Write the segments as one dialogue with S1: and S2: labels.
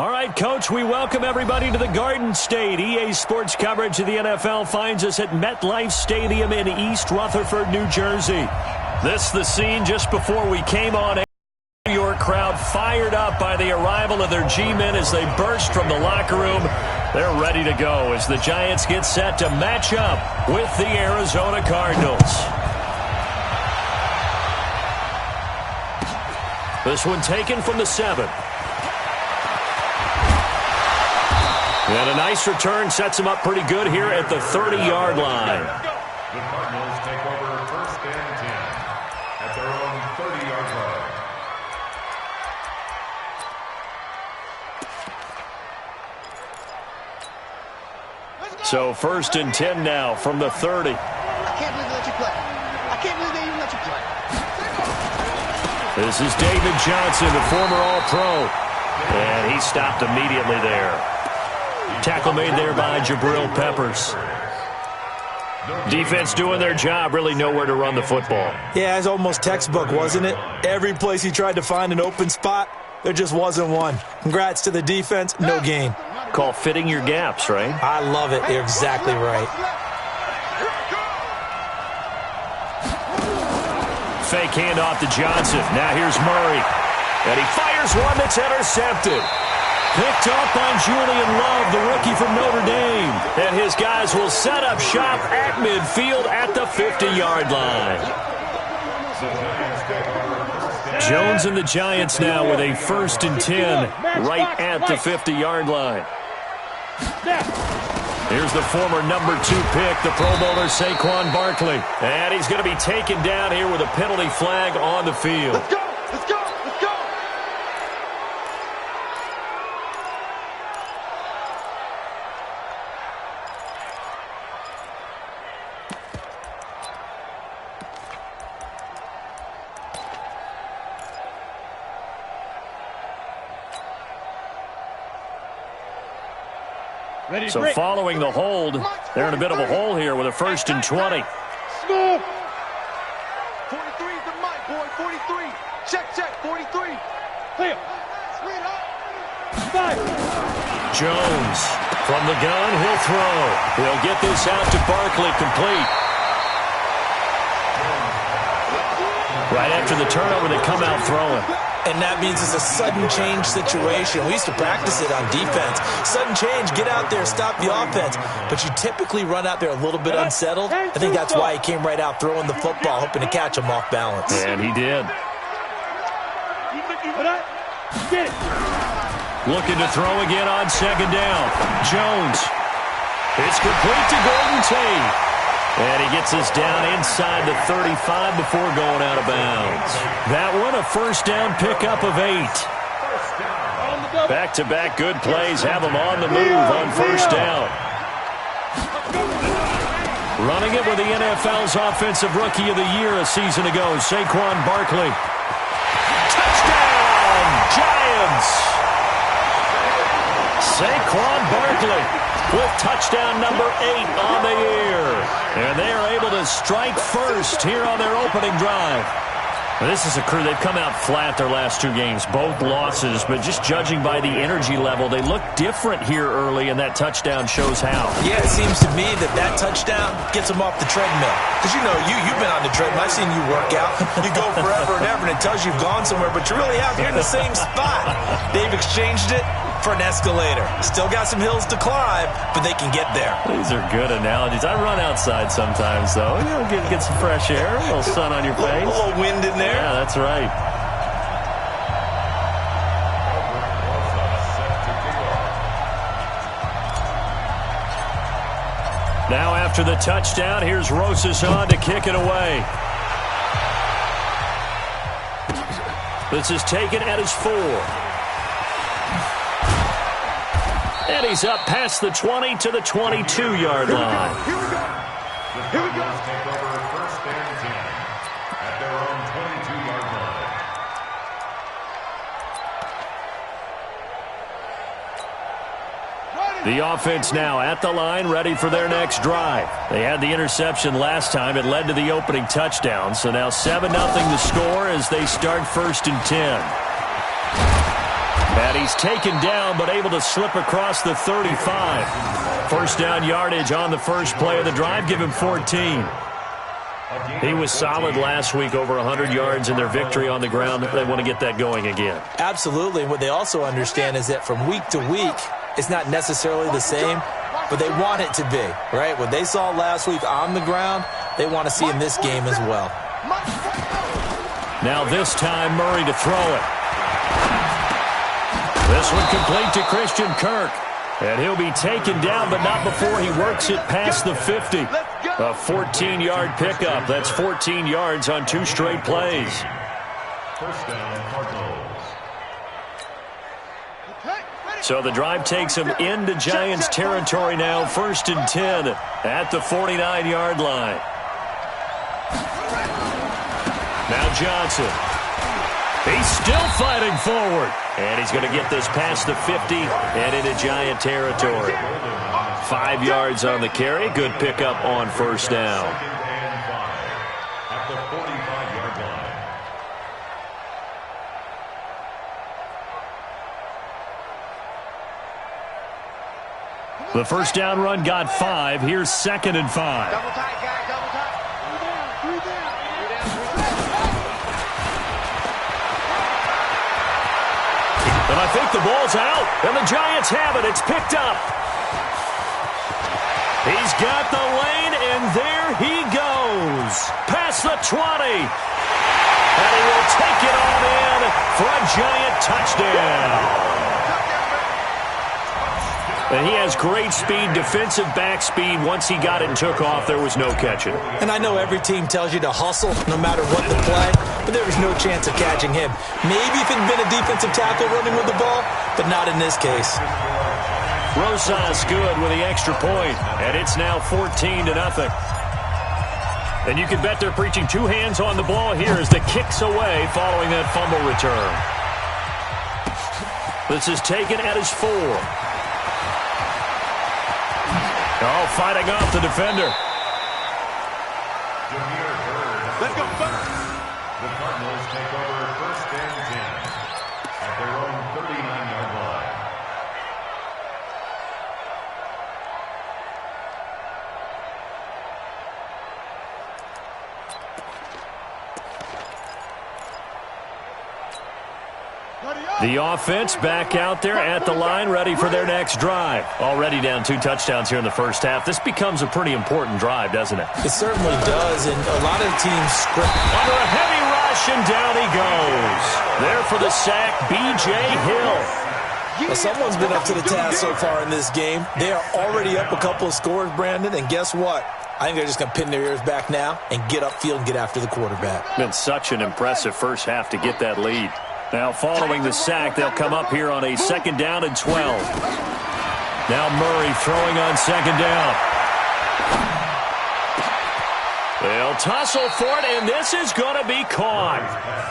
S1: All right, Coach, we welcome everybody to the Garden State. EA Sports coverage of the NFL finds us at MetLife Stadium in East Rutherford, New Jersey. This is the scene just before we came on air. New York crowd fired up by the arrival of their G-men as they burst from the locker room. They're ready to go as the Giants get set to match up with the Arizona Cardinals. This one taken from the 7. And a nice return sets him up pretty good here at the 30-yard line.
S2: The Cardinals take over first and 10 at their own 30-yard line.
S1: So first and 10 now from the 30.
S3: I can't believe they let you play. I can't believe they even let you play.
S1: This is David Johnson, the former All-Pro. And he stopped immediately there. Tackle made there by Jabril Peppers. Defense doing their job, really nowhere to run the football.
S4: Yeah, it's almost textbook, wasn't it? Every place he tried to find an open spot, there just wasn't one. Congrats to the defense, no gain.
S1: Call fitting your gaps, right?
S4: I love it. You're exactly right.
S1: Fake handoff to Johnson. Now here's Murray. And he fires one that's intercepted. Picked up by Julian Love, the rookie from Notre Dame. And his guys will set up shop at midfield at the 50-yard line. Jones and the Giants now with a first and 10 right at the 50-yard line. Here's the former number 2 pick, the Pro Bowler Saquon Barkley. And he's going to be taken down here with a penalty flag on the field.
S3: Let's go! Let's go! Let's go!
S1: So following the hold, they're in a bit of a hole here with a first and 20.
S3: 43 is the mic, boy. 43. Check, 43. Clear.
S1: Jones from the gun, he'll throw. He'll get this out to Barkley, complete. Right after the turnover, they come out throwing.
S4: And that means it's a sudden change situation. We used to practice it on defense. Sudden change, get out there, stop the offense. But you typically run out there a little bit unsettled. I think that's why he came right out throwing the football, hoping to catch him off balance.
S1: And he did. Looking to throw again on second down. Jones. It's complete to Golden Tate. And he gets us down inside the 35 before going out of bounds. That one, a first down pickup of 8. Back-to-back good plays have him on the move on first down. Running it with the NFL's Offensive Rookie of the Year a season ago, Saquon Barkley. Touchdown, Giants! Saquon Barkley with touchdown number 8 on the year. And they are able to strike first here on their opening drive. This is a crew, they've come out flat their last 2 games, both losses, but just judging by the energy level, they look different here early, and that touchdown shows how.
S4: Yeah, it seems to me that touchdown gets them off the treadmill. Because, you've been on the treadmill. I've seen you work out. You go forever and ever, and it tells you you've gone somewhere, but you really have. You're in the same spot. They've exchanged it for an escalator. Still got some hills to climb, but they can get there.
S1: These are good analogies. I run outside sometimes, though. Get some fresh air, a little sun on your face.
S4: A little wind in there.
S1: Yeah, that's right. Now after the touchdown, here's Rosas on to kick it away. This is taken at his 4. And he's up past the 20 to the 22-yard line.
S2: Here we go. The Cardinals take over first and 10 at their own 22-yard line.
S1: The offense now at the line, ready for their next drive. They had the interception last time. It led to the opening touchdown. So now 7-0 the score as they start first and 10. And he's taken down, but able to slip across the 35. First down yardage on the first play of the drive. Give him 14. He was solid last week, over 100 yards in their victory on the ground. They want to get that going again.
S4: Absolutely. What they also understand is that from week to week, it's not necessarily the same, but they want it to be, right? What they saw last week on the ground, they want to see in this game as well.
S1: Now this time, Murray to throw it. This one complete to Christian Kirk. And he'll be taken down, but not before he works it past the 50. A 14-yard pickup. That's 14 yards on 2 straight plays.
S2: First down, Cardinals.
S1: So the drive takes him into Giants territory now. 1st and 10 at the 49-yard line. Now Johnson. He's still fighting forward. And he's going to get this past the 50 and into Giant territory. 5 yards on the carry. Good pickup on first down.
S2: Second and 5 at the 45-yard line.
S1: The first down run got 5. Here's 2nd and 5.
S3: Double tight, guys, double tight. Three down.
S1: And I think the ball's out. And the Giants have it. It's picked up. He's got the lane, and there he goes. Past the 20. And he will take it on in for a Giant touchdown. And he has great speed, defensive back speed. Once he got it and took off, there was no catching.
S4: And I know every team tells you to hustle no matter what the play, but there was no chance of catching him. Maybe if it had been a defensive tackle running with the ball, but not in this case.
S1: Rosas good with the extra point, and it's now 14-0. And you can bet they're preaching 2 hands on the ball here as the kick's away following that fumble return. This is taken at his 4. Oh, fighting off the defender.
S3: Let's go first.
S2: The Cardinals take over 1st and 10 at their own 39-yard line.
S1: The offense back out there at the line, ready for their next drive. Already down 2 touchdowns here in the first half. This becomes a pretty important drive, doesn't it?
S4: It certainly does, and a lot of teams script.
S1: Under a heavy rush, and down he goes. There for the sack, B.J. Hill.
S4: Well, someone's been up to the task so far in this game. They are already up a couple of scores, Brandon, and guess what? I think they're just going to pin their ears back now and get upfield and get after the quarterback.
S1: Been such an impressive first half to get that lead. Now following the sack, they'll come up here on a 2nd down and 12. Now Murray throwing on 2nd down. They'll tussle for it, and this is going to be caught.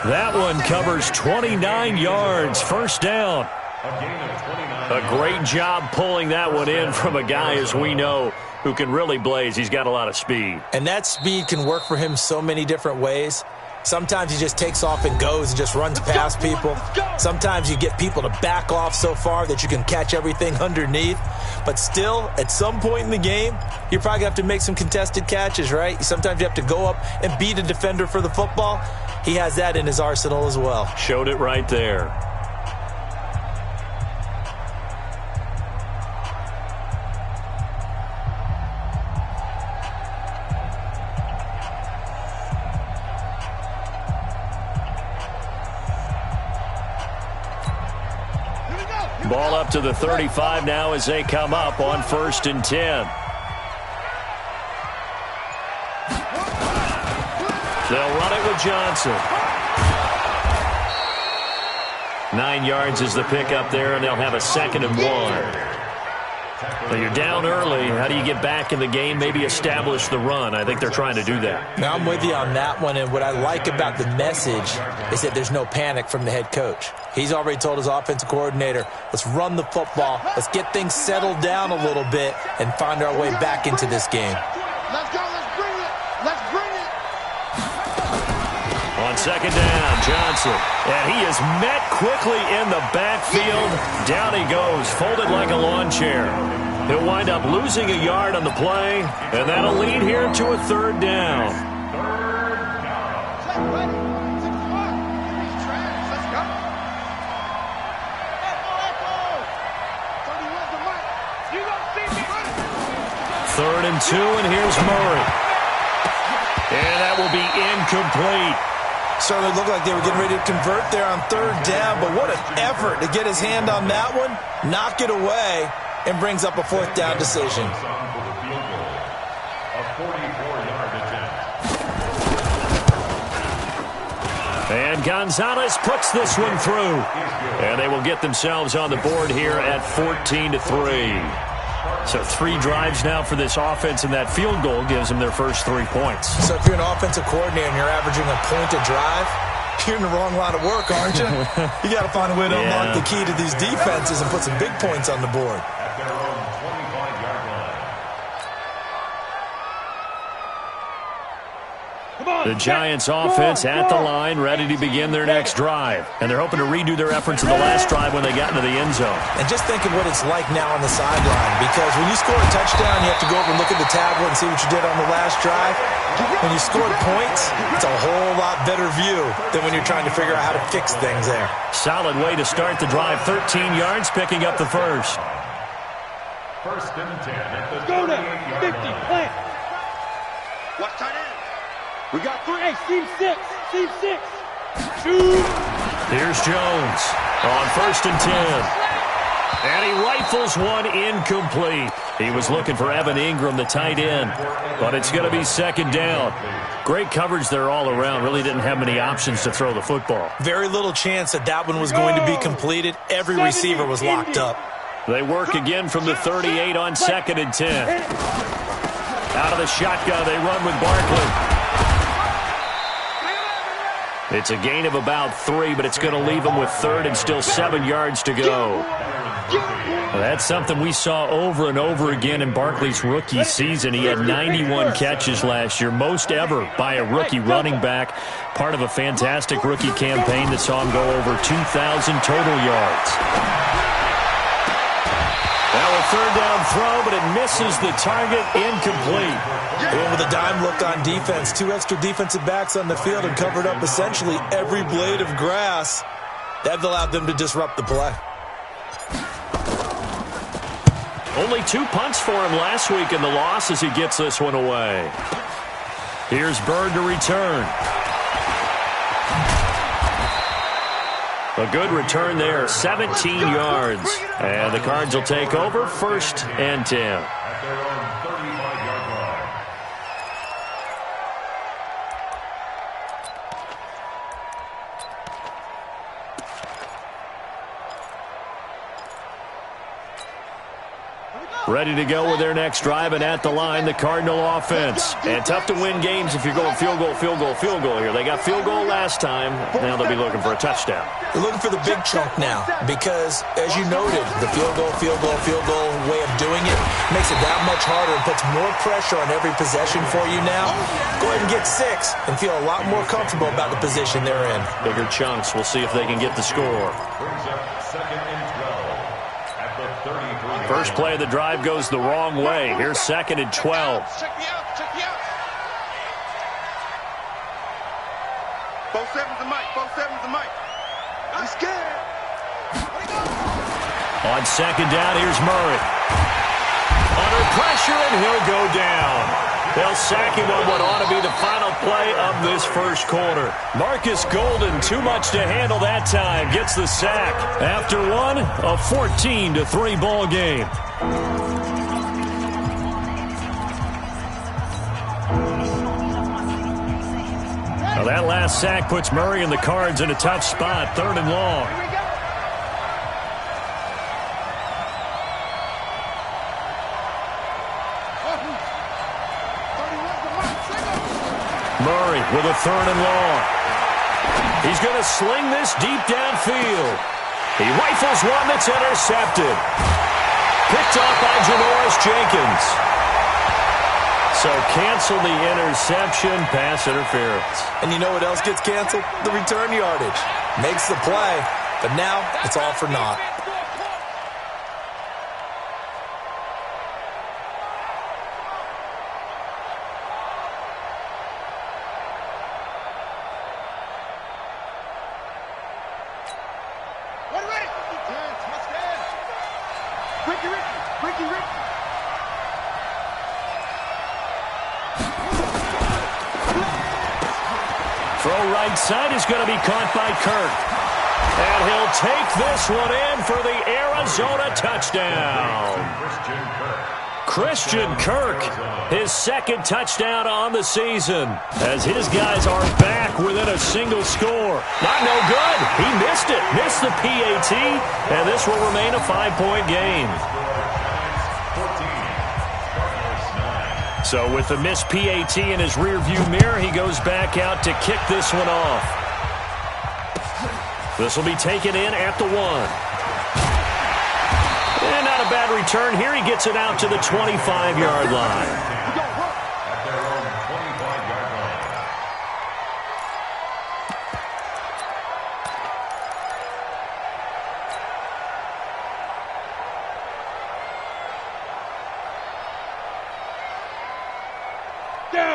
S1: That one covers 29 yards. First down. A great job pulling that one in from a guy, as we know, who can really blaze. He's got a lot of speed.
S4: And that speed can work for him so many different ways. Sometimes he just takes off and goes and just runs past people. Sometimes you get people to back off so far that you can catch everything underneath. But still, at some point in the game, you're probably going to have to make some contested catches, right? Sometimes you have to go up and beat a defender for the football. He has that in his arsenal as well.
S1: Showed it right there. Ball up to the 35 now as they come up on 1st and 10. They'll run it with Johnson. 9 yards is the pickup there, and they'll have a 2nd and 1. So you're down early. How do you get back in the game? Maybe establish the run. I think they're trying to do that.
S4: Now, I'm with you on that one, and what I like about the message is that there's no panic from the head coach. He's already told his offensive coordinator, let's run the football, let's get things settled down a little bit, and find our way back into this game.
S3: Let's go, let's bring it, let's bring it.
S1: On On second down, Johnson. And he is met quickly in the backfield. Down he goes, folded like a lawn chair. He'll wind up losing a yard on the play, and that'll lead here to a third down. Third and 2, and here's Murray. And that will be incomplete.
S4: Certainly looked like they were getting ready to convert there on third down, but what an effort to get his hand on that one, knock it away, and brings up a fourth down decision.
S1: And Gonzalez puts this one through. And they will get themselves on the board here at 14-3. So 3 drives now for this offense, and that field goal gives them their first 3 points.
S4: So if you're an offensive coordinator and you're averaging a point a drive, you're in the wrong line of work, aren't you? You got to find a way to unlock the key to these defenses and put some big points on the board.
S1: The Giants offense at the line, ready to begin their next drive. And they're hoping to redo their efforts of the last drive when they got into the end zone.
S4: And just think of what it's like now on the sideline, because when you score a touchdown, you have to go over and look at the tablet and see what you did on the last drive. When you scored points, it's a whole lot better view than when you're trying to figure out how to fix things there.
S1: Solid way to start the drive. 13 yards, picking up the first.
S2: First and 10 at the
S3: 50, plant. Watch tight end. We got 3. Hey, seam 6. Seam 6. Shoot.
S1: Here's Jones on first and 10. And he rifles one incomplete. He was looking for Evan Ingram, the tight end. But it's going to be second down. Great coverage there all around. Really didn't have many options to throw the football.
S4: Very little chance that that one was going to be completed. Every receiver was locked up.
S1: They work again from the 38 on second and 10. Out of the shotgun, they run with Barkley. It's a gain of about 3, but it's going to leave them with third and still 7 yards to go. Well, that's something we saw over and over again in Barkley's rookie season. He had 91 catches last year, most ever by a rookie running back, part of a fantastic rookie campaign that saw him go over 2,000 total yards. Now a third down throw, but it misses the target, incomplete.
S4: Well, with a dime look on defense, 2 extra defensive backs on the field and covered up essentially every blade of grass. That allowed them to disrupt the play.
S1: Only 2 punts for him last week in the loss as he gets this one away. Here's Bird to return. A good return there, 17 yards. And the Cards will take over, first and 10.
S2: At their own 35-yard line.
S1: Ready to go with their next drive, and at the line, the Cardinal offense. And tough to win games if you're going field goal, field goal, field goal here. They got field goal last time. Now they'll be looking for a touchdown.
S4: They're looking for the big chunk now because, as you noted, the field goal way of doing it makes it that much harder and puts more pressure on every possession for you now. Go ahead and get 6 and feel a lot more comfortable about the position they're in.
S1: Bigger chunks. We'll see if they can get the score.
S2: Brings up second and 12 at the 33.
S1: First play of the drive goes the wrong way. Here's second and 12.
S3: Check me out. Check me out. Both sevens and Mike. Both sevens and Mike. I'm scared.
S1: On second down, here's Murray. Under pressure, and he'll go down. They'll sack him on what ought to be the final play of this first quarter. Marcus Golden, too much to handle that time, gets the sack. After one, a 14-3 ball game. Now that last sack puts Murray and the Cards in a tough spot, third and long. Murray with a third and long. He's going to sling this deep downfield. He rifles one that's intercepted. Picked off by Janoris Jenkins. So cancel the interception, pass interference.
S4: And you know what else gets canceled? The return yardage. Makes the play, but now it's all for naught.
S1: Throw right side is going to be caught by Kirk. And he'll take this one in for the Arizona touchdown. Christian Kirk, his second touchdown on the season, as his guys are back within a single score. Not no good. He missed it. Missed the PAT, and this will remain a 5-point game. So with the missed PAT in his rearview mirror, he goes back out to kick this one off. This will be taken in at the 1. And not a bad return here. He gets it out to the 25-yard line.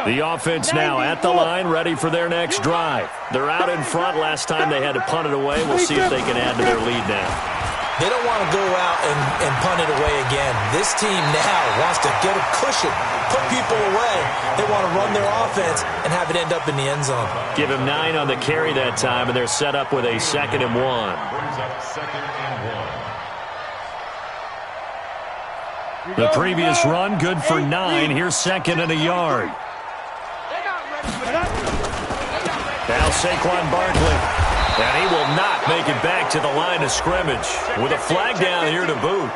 S1: The offense now at the line, ready for their next drive. They're out in front. Last time they had to punt it away. We'll see if they can add to their lead now.
S4: They don't want to go out and punt it away again. This team now wants to get a cushion, put people away. They want to run their offense and have it end up in the end zone.
S1: Give him 9 on the carry that time, and they're set up with a 2nd and 1.
S2: Brings up 2nd and 1.
S1: The previous run, good for 9. Here's 2nd and a yard. Now Saquon Barkley. And he will not make it back to the line of scrimmage with a flag down here to boot.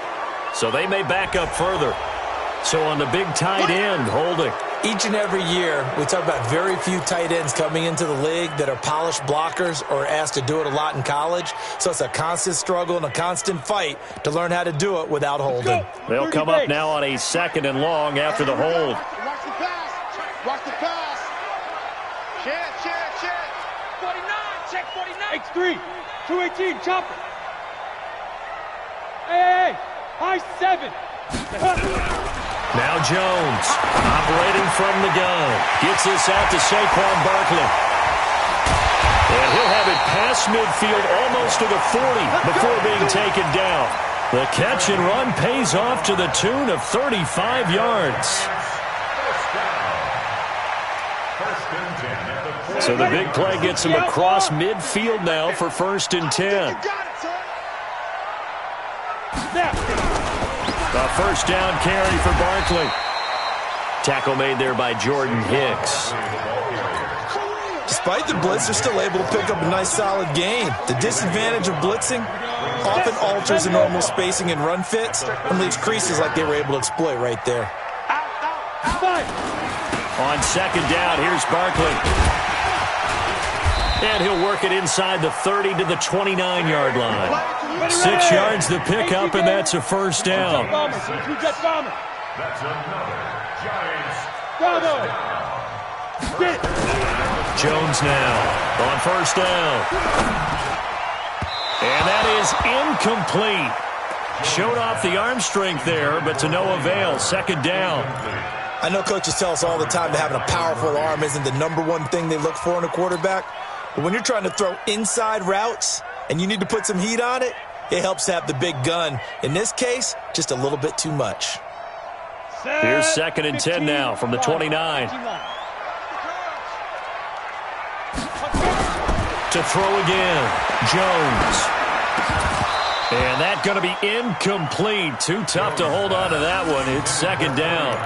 S1: So they may back up further. So on the big tight end, holding.
S4: Each and every year, we talk about very few tight ends coming into the league that are polished blockers or asked to do it a lot in college. So it's a constant struggle and a constant fight to learn how to do it without holding.
S1: They'll come up now on a 2nd and long after the hold.
S3: Watch the pass. Watch the pass. Check. 49. Check 49. X3. 218. Chopper. Hey. High 7.
S1: Now Jones, operating from the gun. Gets this out to Saquon Barkley. And he'll have it past midfield almost to the 40 before being taken down. The catch and run pays off to the tune of 35 yards. So the big play gets him across midfield now for 1st and 10. A 1st down carry for Barkley. Tackle made there by Jordan Hicks.
S4: Despite the blitz, they're still able to pick up a nice solid gain. The disadvantage of blitzing often alters the normal spacing and run fits and leaves creases like they were able to exploit right there.
S1: On 2nd down, here's Barkley. And he'll work it inside the 30 to the 29-yard line. 6 yards the pickup, and that's a 1st down.
S2: That's another Giants.
S1: Jones now on 1st down. And that is incomplete. Showed off the arm strength there, but to no avail. 2nd down.
S4: I know coaches tell us all the time that having a powerful arm isn't the #1 thing they look for in a quarterback. But when you're trying to throw inside routes and you need to put some heat on it, it helps to have the big gun. In this case, just a little bit too much.
S1: Here's 2nd and 10 now from the 29. To throw again, Jones. And that's going to be incomplete. Too tough to hold on to that one. It's 2nd down.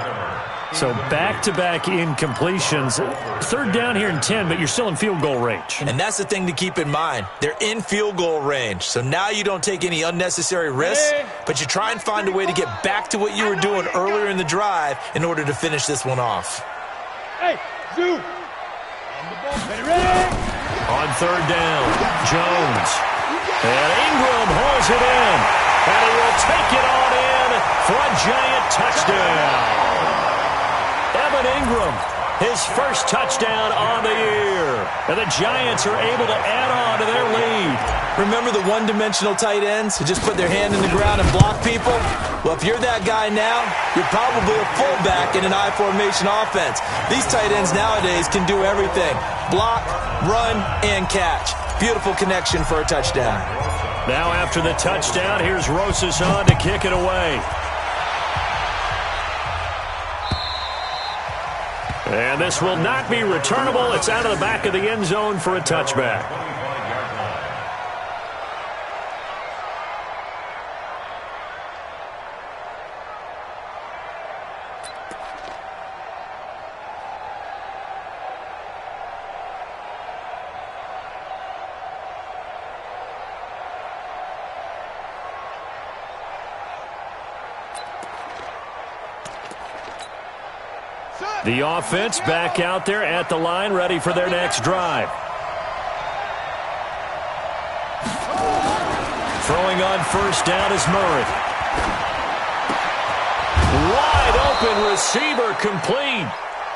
S1: So back-to-back incompletions. 3rd down here and 10, but you're still in field goal range.
S4: And that's the thing to keep in mind. They're in field goal range. So now you don't take any unnecessary risks, but you try and find a way to get back to what you were doing earlier in the drive in order to finish this one off.
S3: Hey, Zoo.
S1: On 3rd down, Jones. And Ingram hauls it in. And he will take it on in for a Giant touchdown. Evan Ingram, his first touchdown on the year. And the Giants are able to add on to their lead.
S4: Remember the one-dimensional tight ends who just put their hand in the ground and block people? Well, if you're that guy now, you're probably a fullback in an I-formation offense. These tight ends nowadays can do everything. Block, run, and catch. Beautiful connection for a touchdown.
S1: Now after the touchdown, here's Rosas on to kick it away. And this will not be returnable. It's out of the back of the end zone for a touchback. The offense back out there at the line, ready for their next drive. Throwing on first down is Murray. Wide open receiver, complete.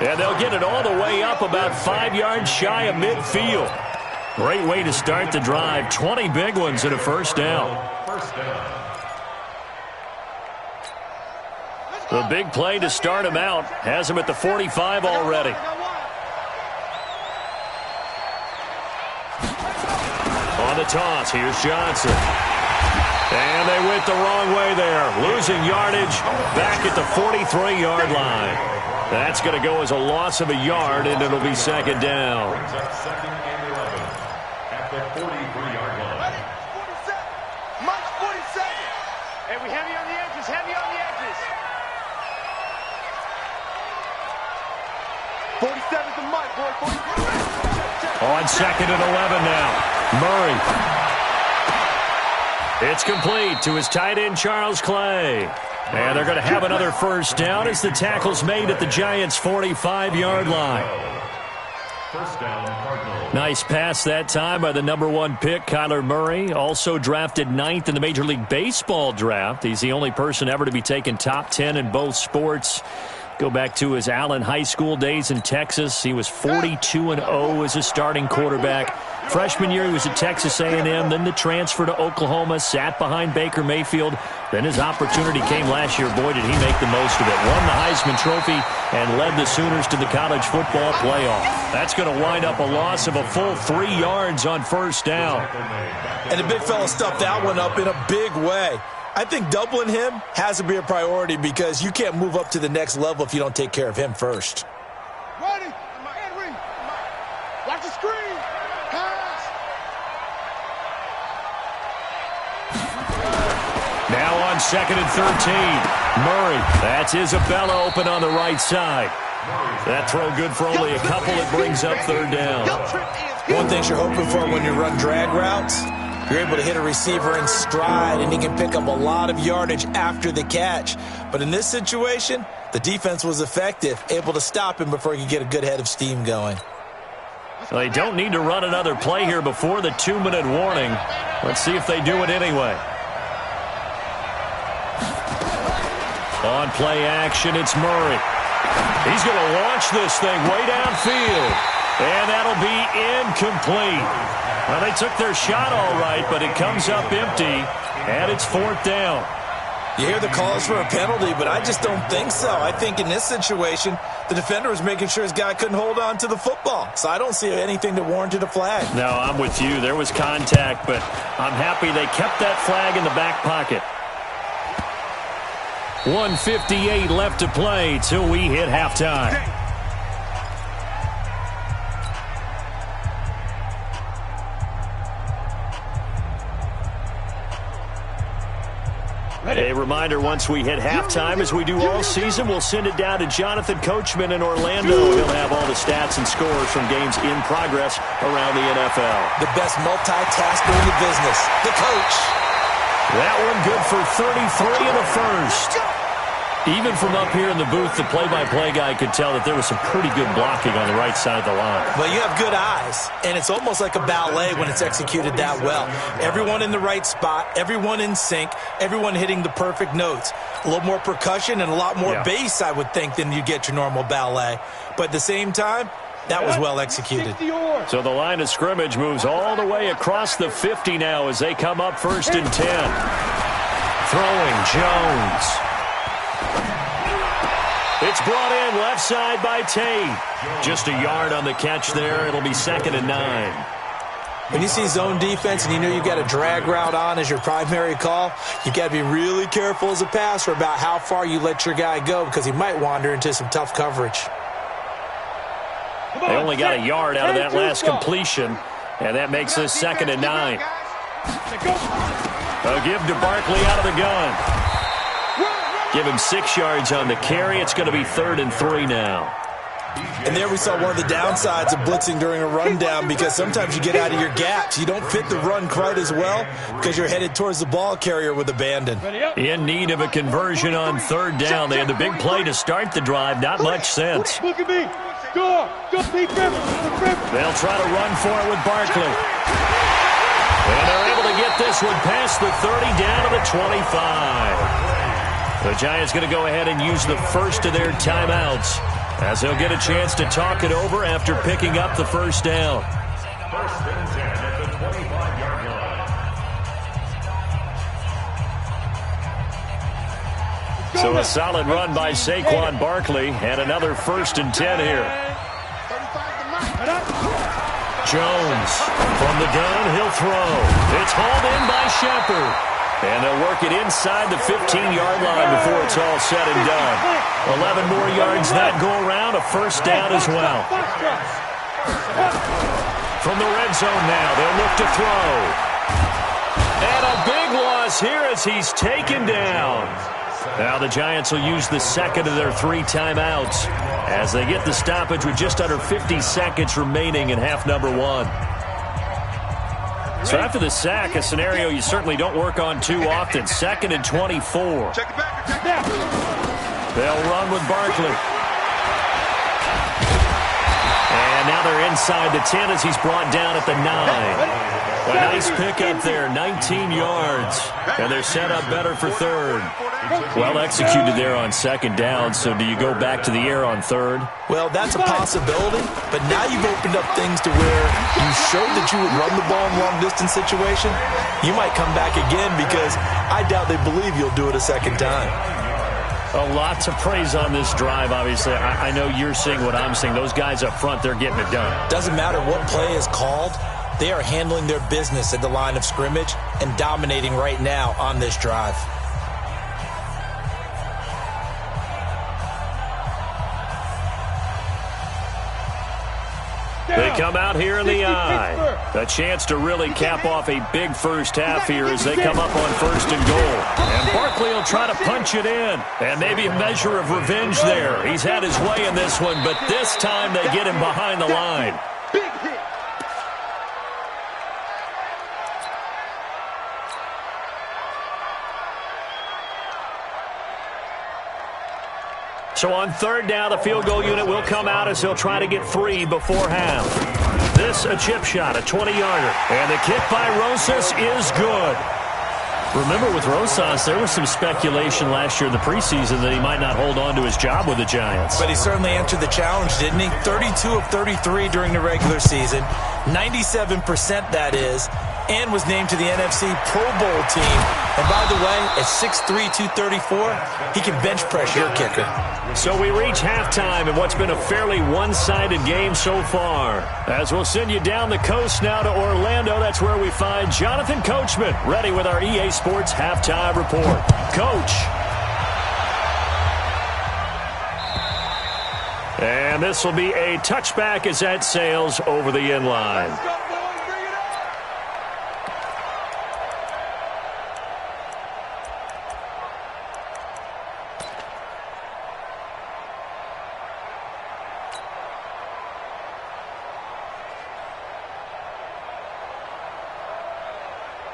S1: And they'll get it all the way up about 5 yards shy of midfield. Great way to start the drive. 20 big ones and a first down. The big play to start him out. Has him at the 45 already. On the toss, here's Johnson. And they went the wrong way there. Losing yardage back at the 43-yard line. That's going to go as a loss of a yard, and it'll be second down.
S2: Second and 11 at the 43-yard line.
S3: 47. Mike's 47. Hey, we heavy on the edges, heavy on the edges. 47's the Mike, boy. 47.
S1: On second and 11 now. Murray. It's complete to his tight end, Charles Clay. And they're going to have another first down as the tackle's made at the Giants' 45-yard line.
S2: First down, Cardinals.
S1: Nice pass that time by the #1 pick, Kyler Murray. Also drafted 9th in the Major League Baseball draft. He's the only person ever to be taken top 10 in both sports. Go back to his Allen High School days in Texas. He was 42-0 as a starting quarterback. Freshman year, he was at Texas A&M, then the transfer to Oklahoma, sat behind Baker Mayfield. Then his opportunity came last year. Boy, did he make the most of it. Won the Heisman Trophy and led the Sooners to the college football playoff. That's going to wind up a loss of a full 3 yards on first down.
S4: And the big fella stuffed that one up in a big way. I think doubling him has to be a priority because you can't move up to the next level if you don't take care of him first.
S3: Ready? Henry. Watch the screen. Pass.
S1: Now on second and 13. Murray. That's Isabella open on the right side. That throw good for only a couple. It brings up third down.
S4: One thing you're hoping for when you run drag routes, you're able to hit a receiver in stride, and he can pick up a lot of yardage after the catch. But in this situation, the defense was effective, able to stop him before he could get a good head of steam going.
S1: Well, they don't need to run another play here before the 2-minute warning. Let's see if they do it anyway. On play action, it's Murray. He's going to launch this thing way downfield. And that'll be incomplete. Well, they took their shot all right, but it comes up empty, and it's fourth down.
S4: You hear the calls for a penalty, but I just don't think so. I think in this situation, the defender was making sure his guy couldn't hold on to the football. So I don't see anything that warranted a flag.
S1: No, I'm with you. There was contact, but I'm happy they kept that flag in the back pocket. 1:58 left to play till we hit halftime. A reminder, once we hit halftime, as we do all season, we'll send it down to Jonathan Coachman in Orlando. He'll have all the stats and scores from games in progress around the NFL.
S4: The best multitasker in the business, the coach.
S1: That one good for 33 in the first. Even from up here in the booth, the play-by-play guy could tell that there was some pretty good blocking on the right side of the line.
S4: Well, you have good eyes, and it's almost like a ballet when it's executed that well. Everyone in the right spot, everyone in sync, everyone hitting the perfect notes. A little more percussion and a lot more bass, I would think, than you get your normal ballet. But at the same time, that was well executed.
S1: So the line of scrimmage moves all the way across the 50 now as they come up 1st and 10. Throwing Jones. It's brought in left side by Tate. Just a yard on the catch there. It'll be 2nd and 9.
S4: When you see zone defense and you know you've got a drag route on as your primary call, you've got to be really careful as a passer about how far you let your guy go because he might wander into some tough coverage.
S1: They only got a yard out of that last completion, and that makes this 2nd and 9. A give to Barkley out of the gun. Give him 6 yards on the carry. It's going to be 3rd and 3 now.
S4: And there we saw one of the downsides of blitzing during a rundown because sometimes you get out of your gaps. You don't fit the run quite as well because you're headed towards the ball carrier with abandon.
S1: In need of a conversion on 3rd down. They had the big play to start the drive. Not much sense.
S3: Look at me. Go. They'll
S1: try to run for it with Barkley. And they're able to get this one past the 30 down to the 25. The Giants going to go ahead and use the first of their timeouts as they'll get a chance to talk it over after picking up the 1st down.
S2: 1st and 10 at the 25-yard line.
S1: So a solid run by Saquon Barkley and another 1st and 10 here. Jones from the gun, he'll throw. It's hauled in by Shepard. And they'll work it inside the 15-yard line before it's all said and done. 11 more yards that go around, a 1st down as well. From the red zone now, they'll look to throw. And a big loss here as he's taken down. Now the Giants will use the 2nd of their 3 timeouts as they get the stoppage with just under 50 seconds remaining in half number 1. So after the sack, a scenario you certainly don't work on too often. 2nd and 24. They'll run with Barkley. And now they're inside the 10 as he's brought down at the 9. A nice pickup there, 19 yards. And they're set up better for 3rd. Well executed there on 2nd down, so do you go back to the air on 3rd?
S4: Well, that's a possibility, but now you've opened up things to where you showed that you would run the ball in long-distance situation. You might come back again because I doubt they believe you'll do it a 2nd time.
S1: A lot to praise on this drive, obviously. I know you're seeing what I'm seeing. Those guys up front, they're getting it done.
S4: Doesn't matter what play is called. They are handling their business at the line of scrimmage and dominating right now on this drive.
S1: They come out here in the eye. A chance to really cap off a big first half here as they come up on 1st and goal. And Barkley will try to punch it in. And maybe a measure of revenge there. He's had his way in this one, but this time they get him behind the line. So on 3rd down, the field goal unit will come out as they'll try to get 3 before half. This a chip shot, a 20-yarder. And the kick by Rosas is good. Remember with Rosas, there was some speculation last year in the preseason that he might not hold on to his job with the Giants.
S4: But he certainly answered the challenge, didn't he? 32 of 33 during the regular season. 97% that is. And was named to the NFC Pro Bowl team. And by the way, at 6'3", 234, he can bench press your kicker.
S1: So we reach halftime in what's been a fairly one-sided game so far. As we'll send you down the coast now to Orlando, that's where we find Jonathan Coachman, ready with our EA Sports Halftime Report. Coach. And this will be a touchback as that sails over the end line.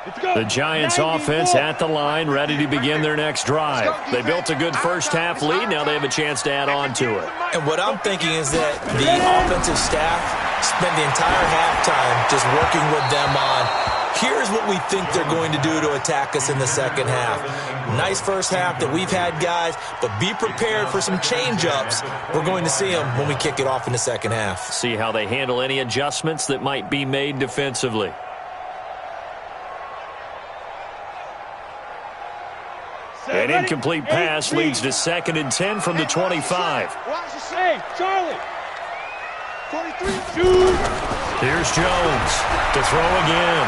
S1: The Giants offense at the line, ready to begin their next drive. They built a good first-half lead. Now they have a chance to add on to it.
S4: And what I'm thinking is that the offensive staff spent the entire halftime just working with them on, here's what we think they're going to do to attack us in the second half. Nice first half that we've had, guys, but be prepared for some change-ups. We're going to see them when we kick it off in the second half.
S1: See how they handle any adjustments that might be made defensively. An incomplete pass leads to 2nd and 10 from the 25.
S3: Hey, Charlie. 43.
S1: Here's Jones to throw again.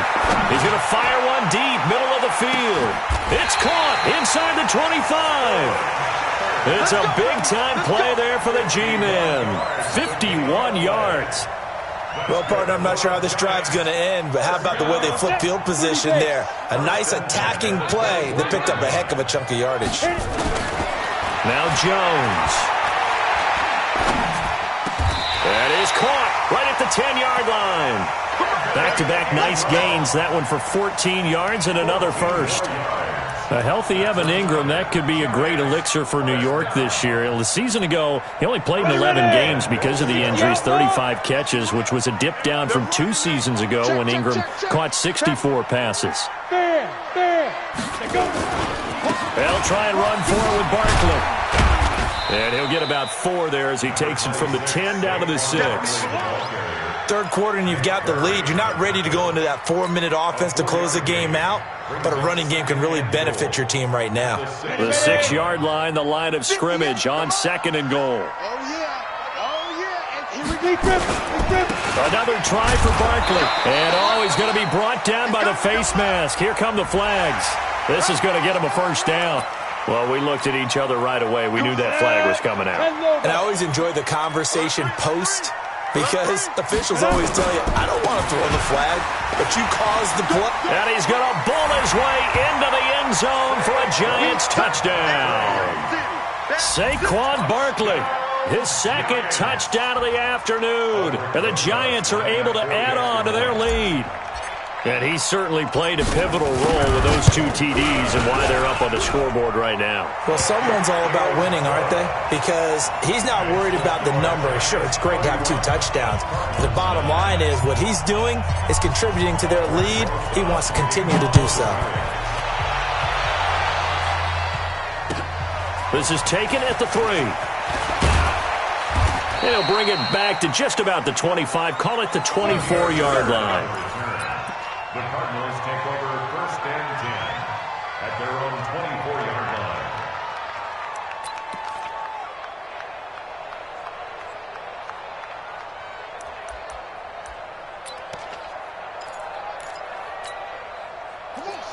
S1: He's going to fire one deep, middle of the field. It's caught inside the 25. It's a big-time play there for the G-men. 51 yards.
S4: Well, partner, I'm not sure how this drive's going to end, but how about the way they flip field position there? A nice attacking play that picked up a heck of a chunk of yardage.
S1: Now Jones. That is caught right at the 10-yard line. Back-to-back nice gains. That one for 14 yards and another first. A healthy Evan Ingram, that could be a great elixir for New York this year. The season ago, he only played in 11 games because of the injuries, 35 catches, which was a dip down from 2 seasons ago when Ingram caught 64 passes. They'll try and run forward with Barkley. And he'll get about 4 there as he takes it from the 10 down to the 6.
S4: Third quarter and you've got the lead. You're not ready to go into that 4-minute offense to close the game out, but a running game can really benefit your team right now.
S1: The 6-yard line, the line of scrimmage on 2nd and goal. Another try for Barkley. And he's going to be brought down by the face mask. Here come the flags. This is going to get him a first down. Well, we looked at each other right away. We knew that flag was coming out.
S4: And I always enjoy the conversation post, because officials always tell you, I don't want to throw the flag, but you caused the play.
S1: And he's going to bull his way into the end zone for a Giants touchdown. Saquon Barkley, his 2nd touchdown of the afternoon. And the Giants are able to add on to their lead. And he certainly played a pivotal role with those 2 TDs and why they're up on the scoreboard right now.
S4: Well, someone's all about winning, aren't they? Because he's not worried about the number. Sure, it's great to have 2 touchdowns. But the bottom line is what he's doing is contributing to their lead. He wants to continue to do so.
S1: This is taken at the 3. And he'll bring it back to just about the 25. Call it the 24-yard line.
S2: The Cardinals take over 1st and 10 at their own 24-yard line.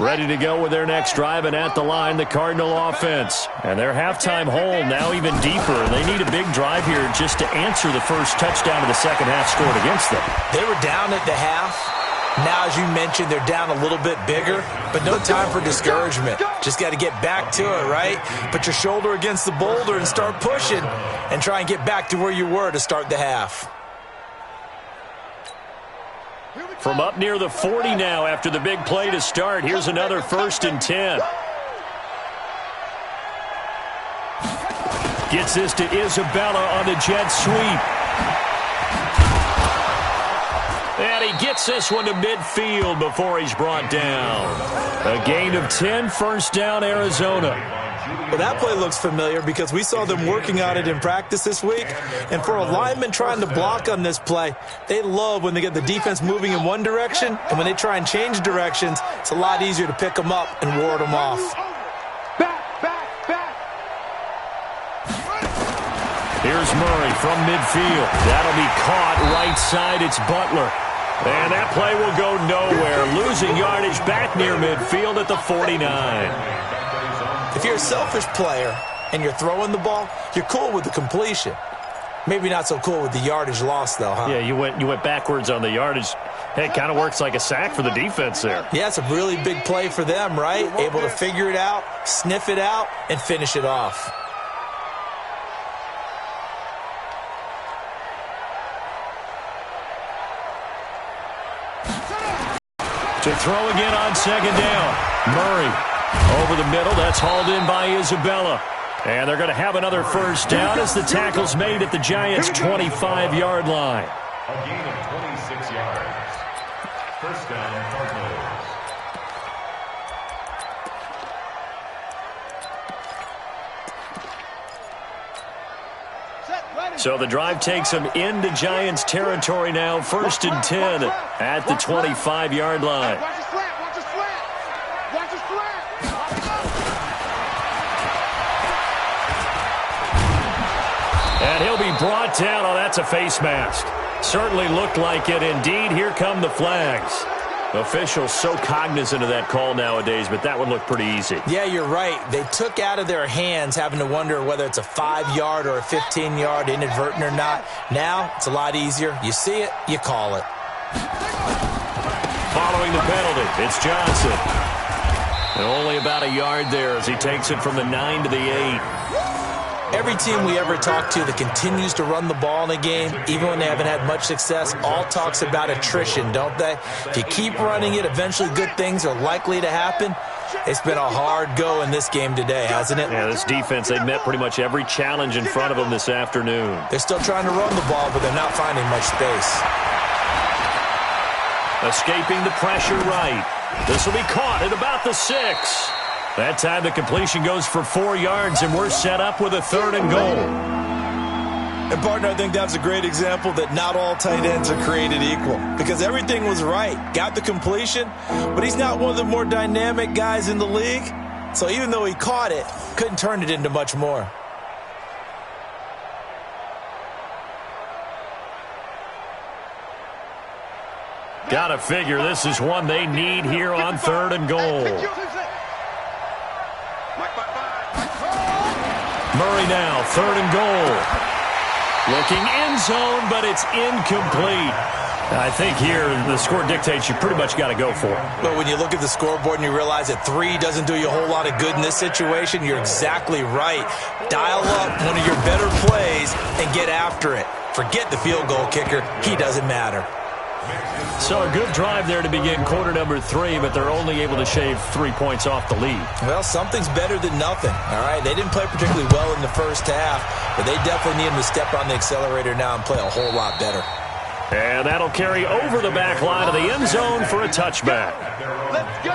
S1: Ready to go with their next drive, and at the line, the Cardinal offense. And their halftime hole now even deeper. And they need a big drive here just to answer the first touchdown of the second half scored against them.
S4: They were down at the half. Now, as you mentioned, they're down a little bit bigger, but no time for discouragement. Just got to get back to it, right? Put your shoulder against the boulder and start pushing and try and get back to where you were to start the half.
S1: From up near the 40 now after the big play to start. Here's another 1st and 10. Gets this to Isabella on the jet sweep. And he gets this one to midfield before he's brought down. A gain of 10, first down, Arizona.
S4: Well, that play looks familiar because we saw them working on it in practice this week. And for a lineman trying to block on this play, they love when they get the defense moving in one direction. And when they try and change directions, it's a lot easier to pick them up and ward them off.
S1: Here's Murray from midfield. That'll be caught right side. It's Butler. And that play will go nowhere. Losing yardage back near midfield at the 49.
S4: If you're a selfish player and you're throwing the ball, you're cool with the completion. Maybe not so cool with the yardage loss, though, huh?
S1: Yeah, you went backwards on the yardage. Hey, it kind of works like a sack for the defense there.
S4: Yeah, it's a really big play for them, right? Able to figure it out, sniff it out, and finish it off.
S1: To throw again on second down. Murray over the middle. That's hauled in by Isabella. And they're going to have another first down as the tackle's made at the Giants' 25-yard line.
S2: A gain of 26 yards. First down, Cardinals.
S1: So the drive takes them into Giants territory now. First and 10 at the 25-yard line.
S3: Watch the slant, watch the slant. Watch the slant.
S1: And he'll be brought down. Oh, that's a face mask. Certainly looked like it. Indeed, here come the flags. Officials so cognizant of that call nowadays, but that one looked pretty easy.
S4: Yeah, you're right. They took out of their hands having to wonder whether it's a 5-yard or a 15-yard inadvertent or not. Now, it's a lot easier. You see it, you call it.
S1: Following the penalty, it's Johnson. And only about a yard there as he takes it from the 9 to the 8.
S4: Every team we ever talk to that continues to run the ball in a game, even when they haven't had much success, all talks about attrition, don't they? If you keep running it, eventually good things are likely to happen. It's been a hard go in this game today, hasn't it?
S1: Yeah, this defense, they've met pretty much every challenge in front of them this afternoon.
S4: They're still trying to run the ball, but they're not finding much space.
S1: Escaping the pressure right. This will be caught at about the 6. That time the completion goes for 4 yards, and we're set up with a 3rd and goal.
S4: And, partner, I think that's a great example that not all tight ends are created equal. Because everything was right. Got the completion, but he's not one of the more dynamic guys in the league. So even though he caught it, couldn't turn it into much more.
S1: Gotta figure this is one they need here on 3rd and goal. Murray now, 3rd and goal. Looking end zone, but it's incomplete. I think here the score dictates you pretty much got to go for it.
S4: But when you look at the scoreboard and you realize that 3 doesn't do you a whole lot of good in this situation, you're exactly right. Dial up one of your better plays and get after it. Forget the field goal kicker. He doesn't matter.
S1: So a good drive there to begin quarter number 3, but they're only able to shave 3 points off the lead.
S4: Well, something's better than nothing, all right? They didn't play particularly well in the first half, but they definitely need them to step on the accelerator now and play a whole lot better.
S1: And that'll carry over the back line of the end zone for a touchback.
S3: Let's go.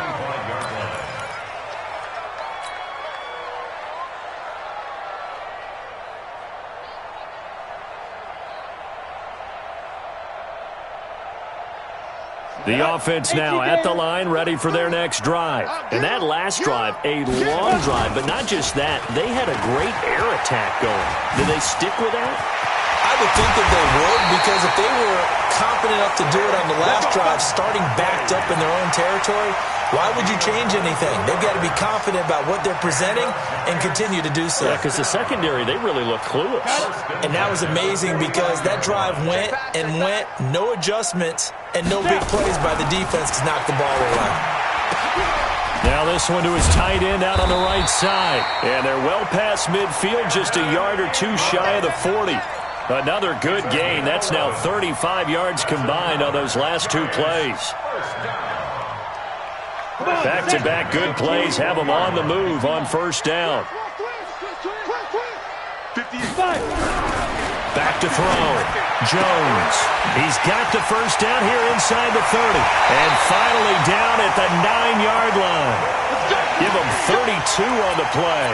S1: The offense now at the line, ready for their next drive. And that last drive, a long drive, but not just that. They had a great air attack going. Did they stick with that?
S4: I would think that they would, because if they were confident enough to do it on the last drive, starting backed up in their own territory, why would you change anything? They've got to be confident about what they're presenting and continue to do so.
S1: Yeah, because the secondary, they really look clueless.
S4: And that was amazing because that drive went and went, no adjustments, and no big plays by the defense to knock the ball away.
S1: Now this one to his tight end out on the right side. And they're well past midfield, just a yard or 2 shy of the 40. Another good gain. That's now 35 yards combined on those last 2 plays. Back-to-back good plays have them on the move on first down. Back to throw. Jones. He's got the first down here inside the 30. And finally down at the 9-yard line. Give him 32 on the play.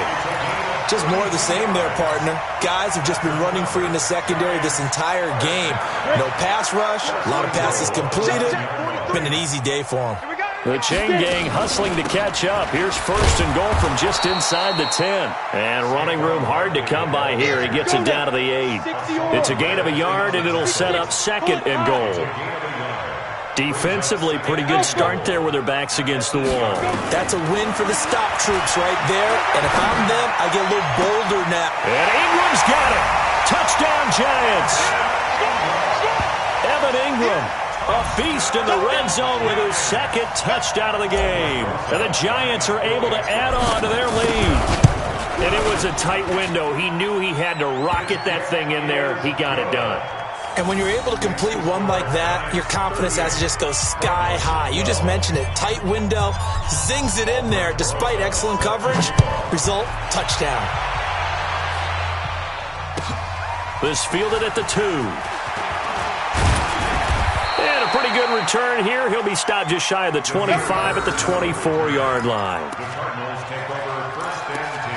S4: Just more of the same there, partner. Guys have just been running free in the secondary this entire game. No pass rush, a lot of passes completed. Been an easy day for them.
S1: The chain gang hustling to catch up. Here's first and goal from just inside the 10. And running room hard to come by here. He gets it down to the 8. It's a gain of a yard, and it'll set up 2nd and goal. Defensively, pretty good start there with their backs against the wall.
S4: That's a win for the stop troops right there. And if I'm them, I get a little bolder now.
S1: And Ingram's got it. Touchdown, Giants. Evan Ingram, a feast in the red zone with his 2nd touchdown of the game. And the Giants are able to add on to their lead. And it was a tight window. He knew he had to rocket that thing in there. He got it done.
S4: And when you're able to complete one like that, your confidence has to just go sky high. You just mentioned it. Tight window, zings it in there despite excellent coverage. Result, touchdown.
S1: This fielded at the 2. And a pretty good return here. He'll be stopped just shy of the 25 at the 24-yard line.
S2: The Cardinals take over first and 10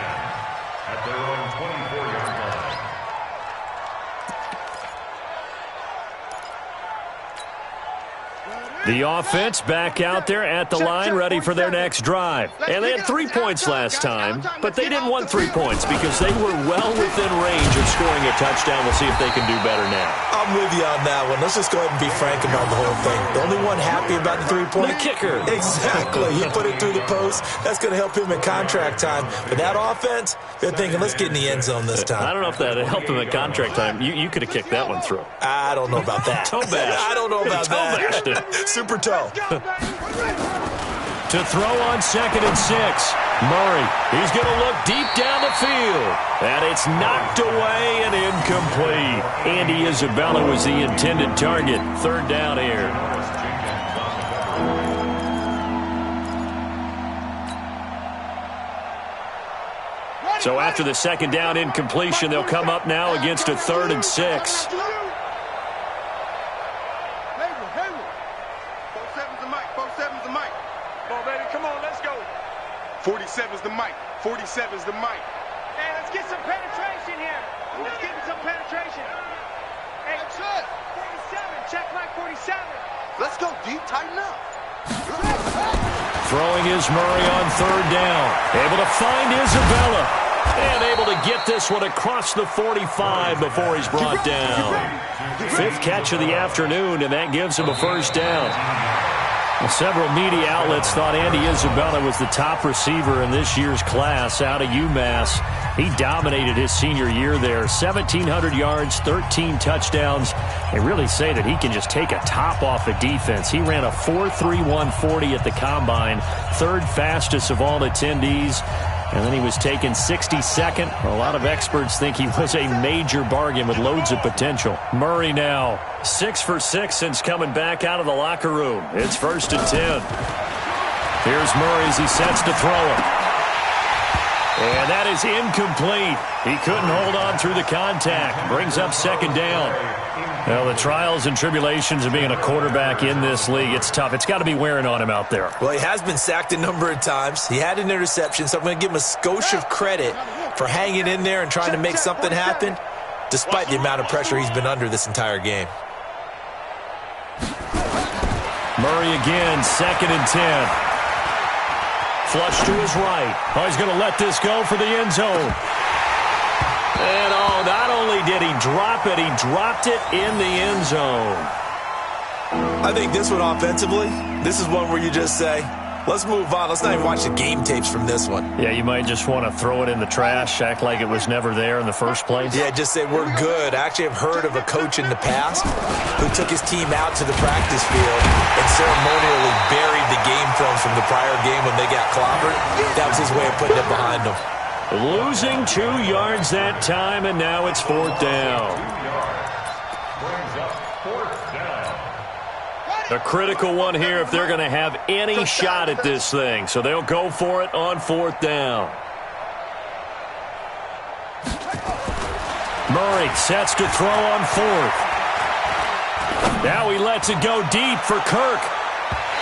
S2: at their own 24-yard line.
S1: The offense back out there at the line, ready for their next drive. And they had 3 points last time, but they didn't want 3 points because they were well within range of scoring a touchdown. We'll see if they can do better now.
S4: I'm with you on that one. Let's just go ahead and be frank about the whole thing. The only one happy about the 3-point?
S1: The kicker.
S4: Exactly. He put it through the post. That's going to help him in contract time. But that offense, they're thinking, let's get in the end zone this time.
S1: I don't know if that helped him at contract time. You could have kicked that one through.
S4: I don't know about that.
S1: Toe bash.
S4: I don't know about
S1: that.
S4: Super toe.
S1: To throw on 2nd and 6. Murray, he's going to look deep down the field. And it's knocked away and incomplete. Andy Isabella was the intended target. 3rd down here. So after the 2nd down incompletion, they'll come up now against a 3rd and 6.
S3: 47's the mic. 47's the mic. Hey, let's get some penetration here. Let's get some penetration. Hey, 47. Check like 47. Let's go deep. Tighten up.
S1: Throwing is Murray on 3rd down. Able to find Isabella. And able to get this one across the 45 before he's brought down. 5th catch of the afternoon, and that gives him a 1st down. Well, several media outlets thought Andy Isabella was the top receiver in this year's class out of UMass. He dominated his senior year there. 1,700 yards, 13 touchdowns. They really say that he can just take a top off the defense. He ran a 4.31 40 at the Combine, 3rd fastest of all attendees. And then he was taken 62nd. A lot of experts think he was a major bargain with loads of potential. Murray now 6 for 6 since coming back out of the locker room. It's 1st and 10. Here's Murray as he sets to throw it. And that is incomplete. He couldn't hold on through the contact. Brings up 2nd down. Well, the trials and tribulations of being a quarterback in this league, it's tough. It's got to be wearing on him out there.
S4: Well, he has been sacked a number of times. He had an interception, so I'm going to give him a skosh of credit for hanging in there and trying to make something happen, despite the amount of pressure he's been under this entire game.
S1: Murray again, 2nd and 10. Flush to his right. Oh, he's going to let this go for the end zone. And, oh, not only did he drop it, he dropped it in the end zone.
S4: I think this one offensively, this is one where you just say, let's move on. Let's not even watch the game tapes from this one.
S1: Yeah, you might just want to throw it in the trash, act like it was never there in the first place.
S4: Yeah, just say we're good. I actually have heard of a coach in the past who took his team out to the practice field and ceremonially buried the game films from the prior game when they got clobbered. That was his way of putting it behind them.
S1: Losing 2 yards that time, and now it's 4th down.
S2: Brings up 4th down.
S1: A critical one here if they're going to have any shot at this thing. So they'll go for it on 4th down. Murray sets to throw on 4th. Now he lets it go deep for Kirk.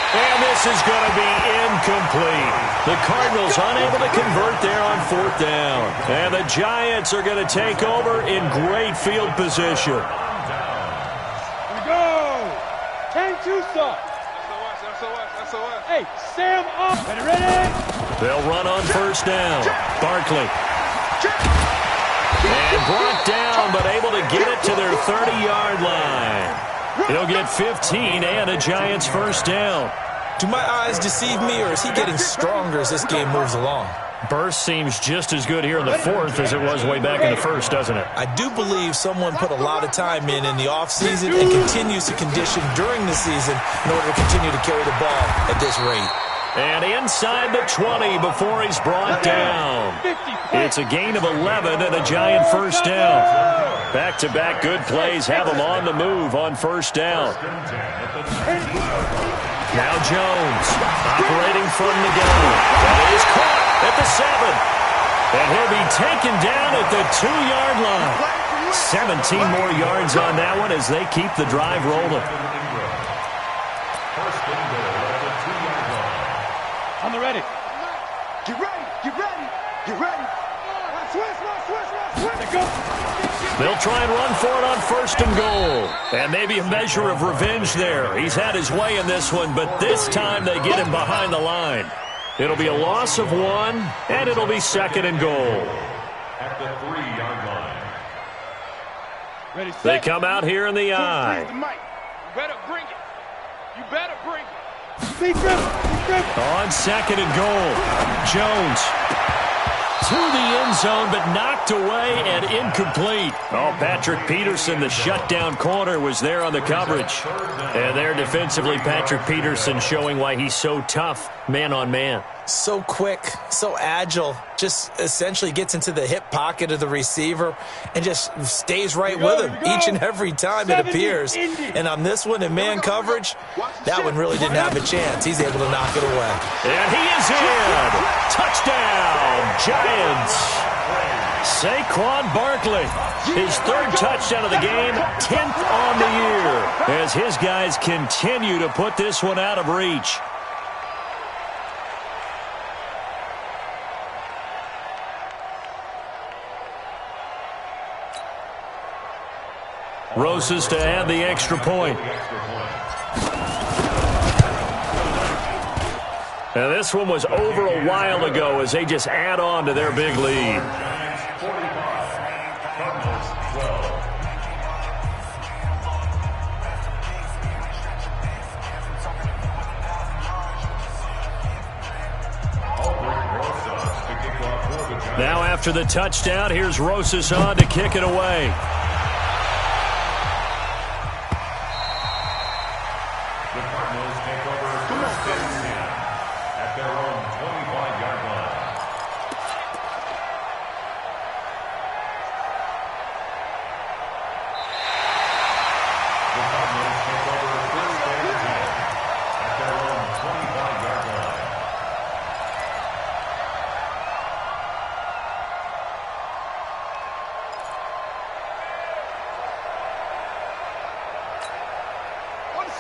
S1: And this is going to be incomplete. The Cardinals unable to convert there on 4th down. And the Giants are going to take over in great field position.
S3: Here we go. 10-2 stop. SOS. Hey, Sam up. Ready?
S1: They'll run on 1st down. Barkley. And brought down, but able to get it to their 30-yard line. He'll get 15 and a Giants 1st down.
S4: Do my eyes deceive me, or is he getting stronger as this game moves along?
S1: Burst seems just as good here in the 4th as it was way back in the 1st, doesn't it?
S4: I do believe someone put a lot of time in the offseason and continues to condition during the season in order to continue to carry the ball at this rate.
S1: And inside the 20 before he's brought down. It's a gain of 11 and a Giant first down. Back-to-back good plays have him on the move on first down. Now Jones operating from the gun. That is caught at the 7. And he'll be taken down at the 2-yard line. 17 more yards on that one as they keep the drive rolling.
S3: On the ready. Get ready. Get ready. Get ready. Switch. Go.
S1: They'll try and run for it on first and goal. And maybe a measure of revenge there. He's had his way in this one, but this time they get him behind the line. It'll be a loss of 1, and it'll be second and goal.
S2: At the 3-yard line.
S3: Ready,
S1: They come out here in the eye.
S3: You better bring it. You better bring it.
S1: On second and goal, Jones to the end zone, but knocked away and incomplete. Oh, Patrick Peterson, the shutdown corner, was there on the coverage. And there defensively, Patrick Peterson showing why he's so tough, man on man.
S4: So quick, so agile, just essentially gets into the hip pocket of the receiver and just stays right with him each and every time it appears. And on this one in man coverage, that one really didn't have a chance. He's able to knock it away.
S1: And he is in. Touchdown, Giants. Saquon Barkley, his 3rd touchdown of the game, 10th on the year, as his guys continue to put this one out of reach. Rosas to add the extra point. Now this one was over a while ago as they just add on to their big lead. Now after the touchdown, here's Rosas on to kick it away.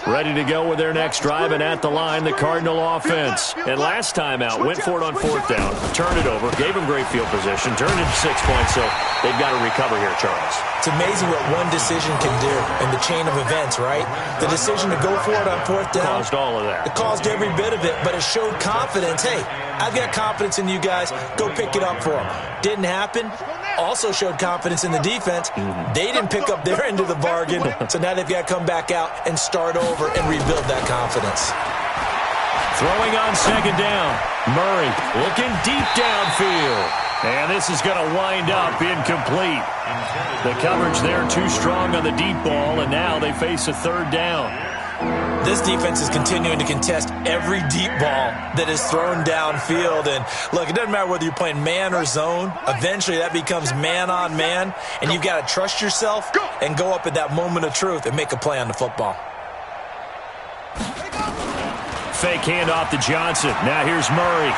S1: Ready to go with their next drive, and at the line, the Cardinal offense. And last time out, went for it on 4th down, turned it over, gave them great field position, turned it 6 points, so they've got to recover here, Charles.
S4: It's amazing what one decision can do in the chain of events, right? The decision to go for it on 4th down.
S1: Caused all of that.
S4: It caused every bit of it, but it showed confidence. Hey, I've got confidence in you guys. Go pick it up for them. Didn't happen. Also showed confidence in the defense. They didn't pick up their end of the bargain, so now they've got to come back out and start over and rebuild that confidence.
S1: Throwing on 2nd down. Murray looking deep downfield. And this is going to wind up incomplete. The coverage there too strong on the deep ball, and now they face a 3rd down.
S4: This defense is continuing to contest every deep ball that is thrown downfield. And look, it doesn't matter whether you're playing man or zone. Eventually that becomes man on man, and you've got to trust yourself and go up at that moment of truth and make a play on the football.
S1: Fake handoff to Johnson. Now here's Murray.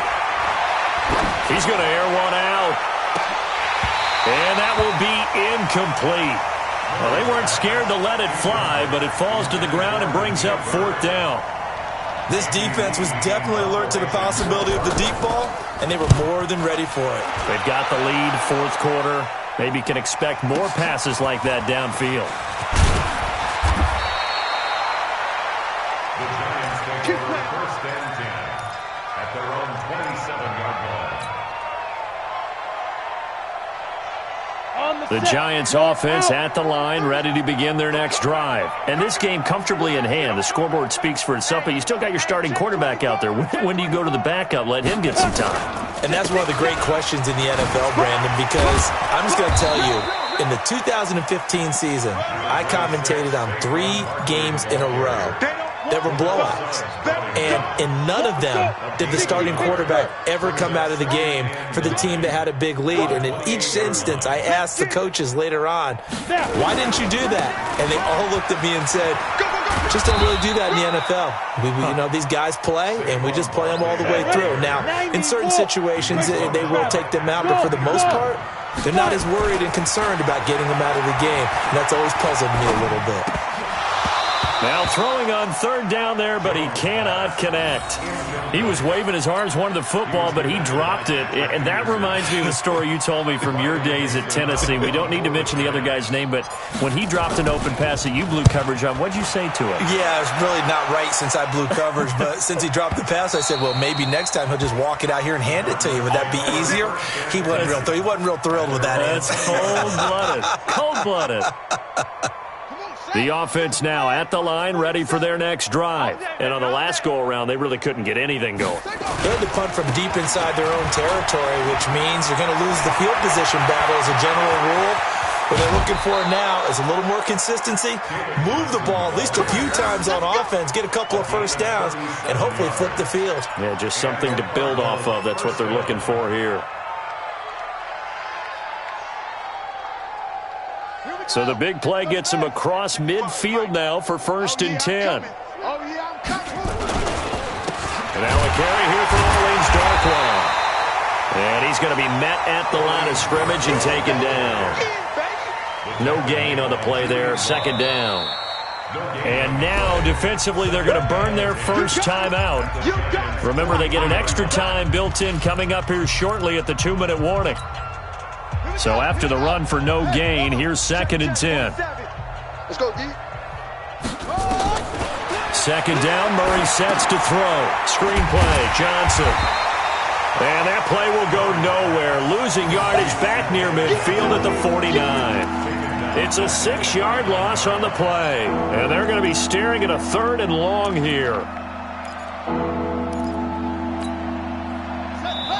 S1: He's going to air one out. And that will be incomplete. Well, they weren't scared to let it fly, but it falls to the ground and brings up 4th down.
S4: This defense was definitely alert to the possibility of the deep ball, and they were more than ready for it.
S1: They've got the lead, 4th quarter. Maybe can expect more passes like that downfield.
S2: The Giants take over 1st and 10 at their own 27-yard line.
S1: The Giants offense at the line, ready to begin their next drive. And this game comfortably in hand. The scoreboard speaks for itself, but you still got your starting quarterback out there. When do you go to the backup, let him get some time?
S4: And that's one of the great questions in the NFL, Brandon, because I'm just going to tell you, in the 2015 season, I commentated on 3 games in a row that were blowouts. And in none of them did the starting quarterback ever come out of the game for the team that had a big lead. And in each instance, I asked the coaches later on, why didn't you do that? And they all looked at me and said, just don't really do that in the NFL. These guys play, and we just play them all the way through. Now, in certain situations, they will take them out, but for the most part, they're not as worried and concerned about getting them out of the game. And that's always puzzled me a little bit.
S1: Now throwing on third down there, but he cannot connect. He was waving his arms, wanted the football, but he dropped it. And that reminds me of a story you told me from your days at Tennessee. We don't need to mention the other guy's name, but when he dropped an open pass that you blew coverage on, what'd you say to him?
S4: Yeah, it's really not right since I blew coverage, but since he dropped the pass, I said, well, maybe next time he'll just walk it out here and hand it to you. Would that be easier? He wasn't real thrilled with that answer.
S1: That's cold-blooded. Cold-blooded. The offense now at the line, ready for their next drive. And on the last go-around, they really couldn't get anything going.
S4: They had to punt from deep inside their own territory, which means you're going to lose the field position battle as a general rule. What they're looking for now is a little more consistency, move the ball at least a few times on offense, get a couple of first downs, and hopefully flip the field.
S1: Yeah, just something to build off of. That's what they're looking for here. So the big play gets him across midfield now for 1st and 10. And now a carry here for Orleans Darkwa. And he's going to be met at the line of scrimmage and taken down. No gain on the play there, 2nd down. And now defensively they're going to burn their first timeout. Remember, they get an extra time built in coming up here shortly at the 2-minute warning. So after the run for no gain, here's 2nd and 10.
S3: Let's go, D.
S1: 2nd down, Murray sets to throw. Screen play, Johnson. And that play will go nowhere. Losing yardage back near midfield at the 49. It's a 6-yard loss on the play. And they're going to be staring at a 3rd and long here.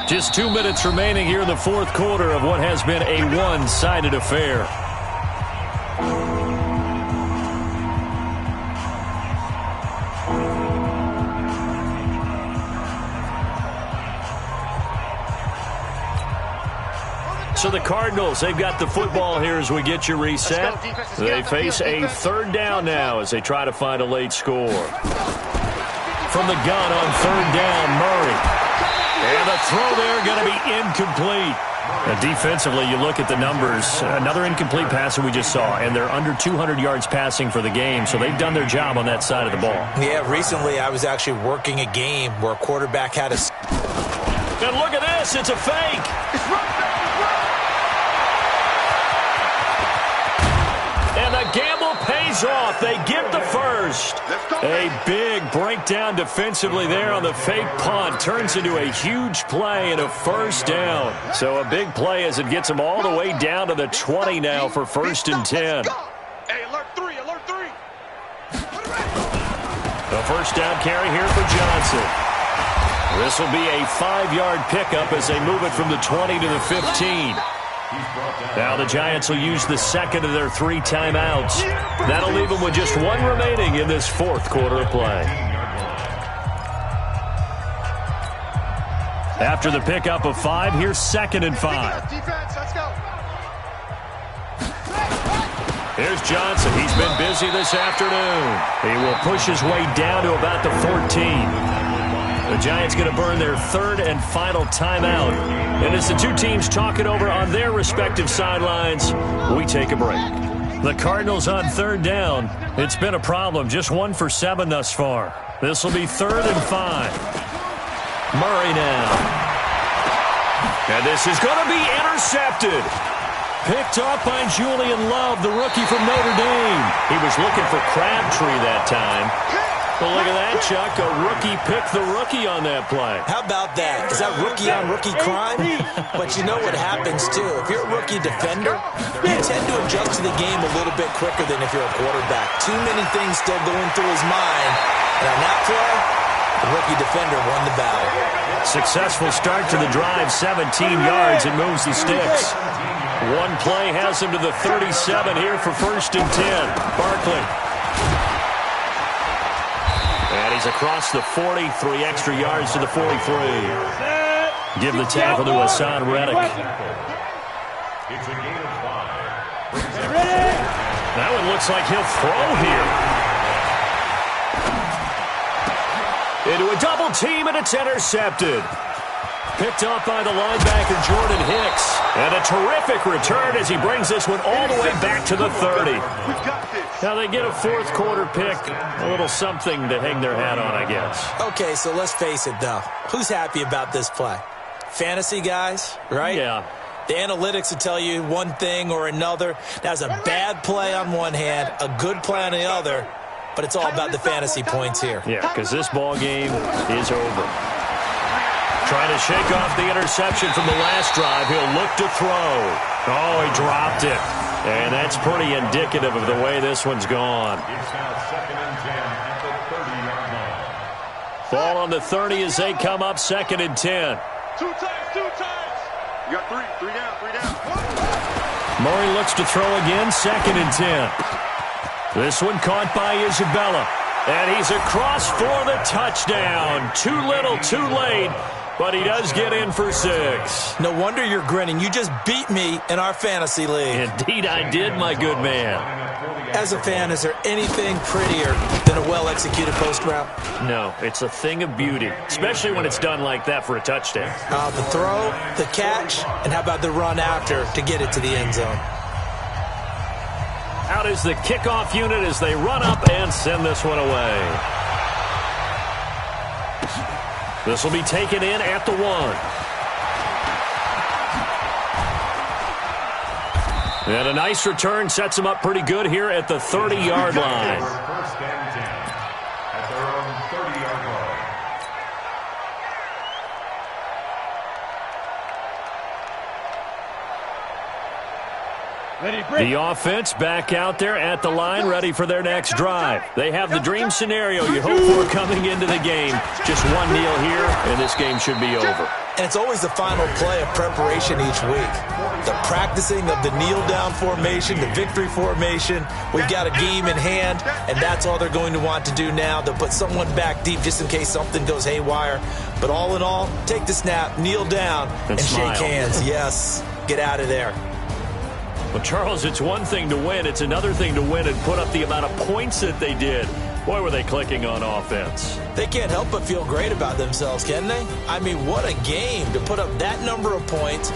S1: Just 2 minutes remaining here in the 4th quarter of what has been a one-sided affair. So the Cardinals, they've got the football here as we get you reset. They face a 3rd down now as they try to find a late score. From the gun on 3rd down, Murray. And the throw there going to be incomplete. Defensively, you look at the numbers. Another incomplete pass that we just saw, and they're under 200 yards passing for the game, so they've done their job on that side of the ball.
S4: Yeah, recently I was actually working a game where a quarterback had a...
S1: And look at this, it's a fake.
S3: It's right.
S1: And the gamble pays off. They get the first. A big breakdown defensively there on the fake punt. Turns into a huge play and a 1st down. So a big play as it gets them all the way down to the 20 now for 1st and 10.
S3: Hey, alert 3, alert 3.
S1: The 1st down carry here for Johnson. This will be a 5-yard pickup as they move it from the 20 to the 15. Now the Giants will use the 2nd of their 3 timeouts. That'll leave them with just 1 remaining in this 4th quarter of play. After the pickup of 5, here's 2nd and 5.
S3: Defense, let's go.
S1: Here's Johnson. He's been busy this afternoon. He will push his way down to about the 14. The Giants going to burn their 3rd and final timeout. And as the two teams talk it over on their respective sidelines, we take a break. The Cardinals on 3rd down. It's been a problem. Just 1 for 7 thus far. This will be 3rd and 5. Murray now. And this is going to be intercepted. Picked off by Julian Love, the rookie from Notre Dame. He was looking for Crabtree that time. Well, look at that, Chuck. A rookie picked the rookie on that play.
S4: How about that? Is that rookie-on-rookie crime? But you know what happens, too. If you're a rookie defender, you tend to adjust to the game a little bit quicker than if you're a quarterback. Too many things still going through his mind. And on that play, the rookie defender won the battle.
S1: Successful start to the drive, 17 yards, and moves the sticks. One play has him to the 37 here for 1st and 10. Barkley. He's across the 40, 3 extra yards to the 43. Give the tackle to Hassan Reddick.
S2: It's a gain of 5.
S1: That one looks like he'll throw here. Into a double team, and it's intercepted. Picked off by the linebacker, Jordan Hicks. And a terrific return as he brings this one all the way back to the 30. Now they get a fourth quarter pick. A little something to hang their hat on, I guess.
S4: Okay, so let's face it, though. Who's happy about this play? Fantasy guys, right?
S1: Yeah.
S4: The analytics will tell you one thing or another. That's a bad play on one hand, a good play on the other. But it's all about the fantasy points here.
S1: Yeah, because this ball game is over. Trying to shake off the interception from the last drive. He'll look to throw. Oh, he dropped it. And that's pretty indicative of the way this one's gone.
S2: It's now 2nd and 10 at the 30-yard line.
S1: Ball on the 30 as they come up 2nd and 10.
S3: 2 times, 2 times. You got 3 down, 3 down.
S1: Murray looks to throw again, 2nd and 10. This one caught by Isabella. And he's across for the touchdown. Too little, too late. But he does get in for 6.
S4: No wonder you're grinning. You just beat me in our fantasy league.
S1: Indeed I did, my good man.
S4: As a fan, is there anything prettier than a well-executed post route?
S1: No, it's a thing of beauty, especially when it's done like that for a touchdown.
S4: The throw, the catch, and how about the run after to get it to the end zone?
S1: Out is the kickoff unit as they run up and send this one away. This will be taken in at the 1. And a nice return sets him up pretty good here at the 30-yard line.
S2: 1st and 10 at their own 30-yard line.
S1: The offense back out there at the line, ready for their next drive. They have the dream scenario you hope for coming into the game. Just one kneel here, and this game should be over.
S4: And it's always the final play of preparation each week. The practicing of the kneel-down formation, the victory formation. We've got a game in hand, and that's all they're going to want to do now. They'll put someone back deep just in case something goes haywire. But all in all, take the snap, kneel down, and shake hands. Yes, get out of there.
S1: Well, Charles, it's one thing to win. It's another thing to win and put up the amount of points that they did. Boy, were they clicking on offense.
S4: They can't help but feel great about themselves, can they? I mean, what a game to put up that number of points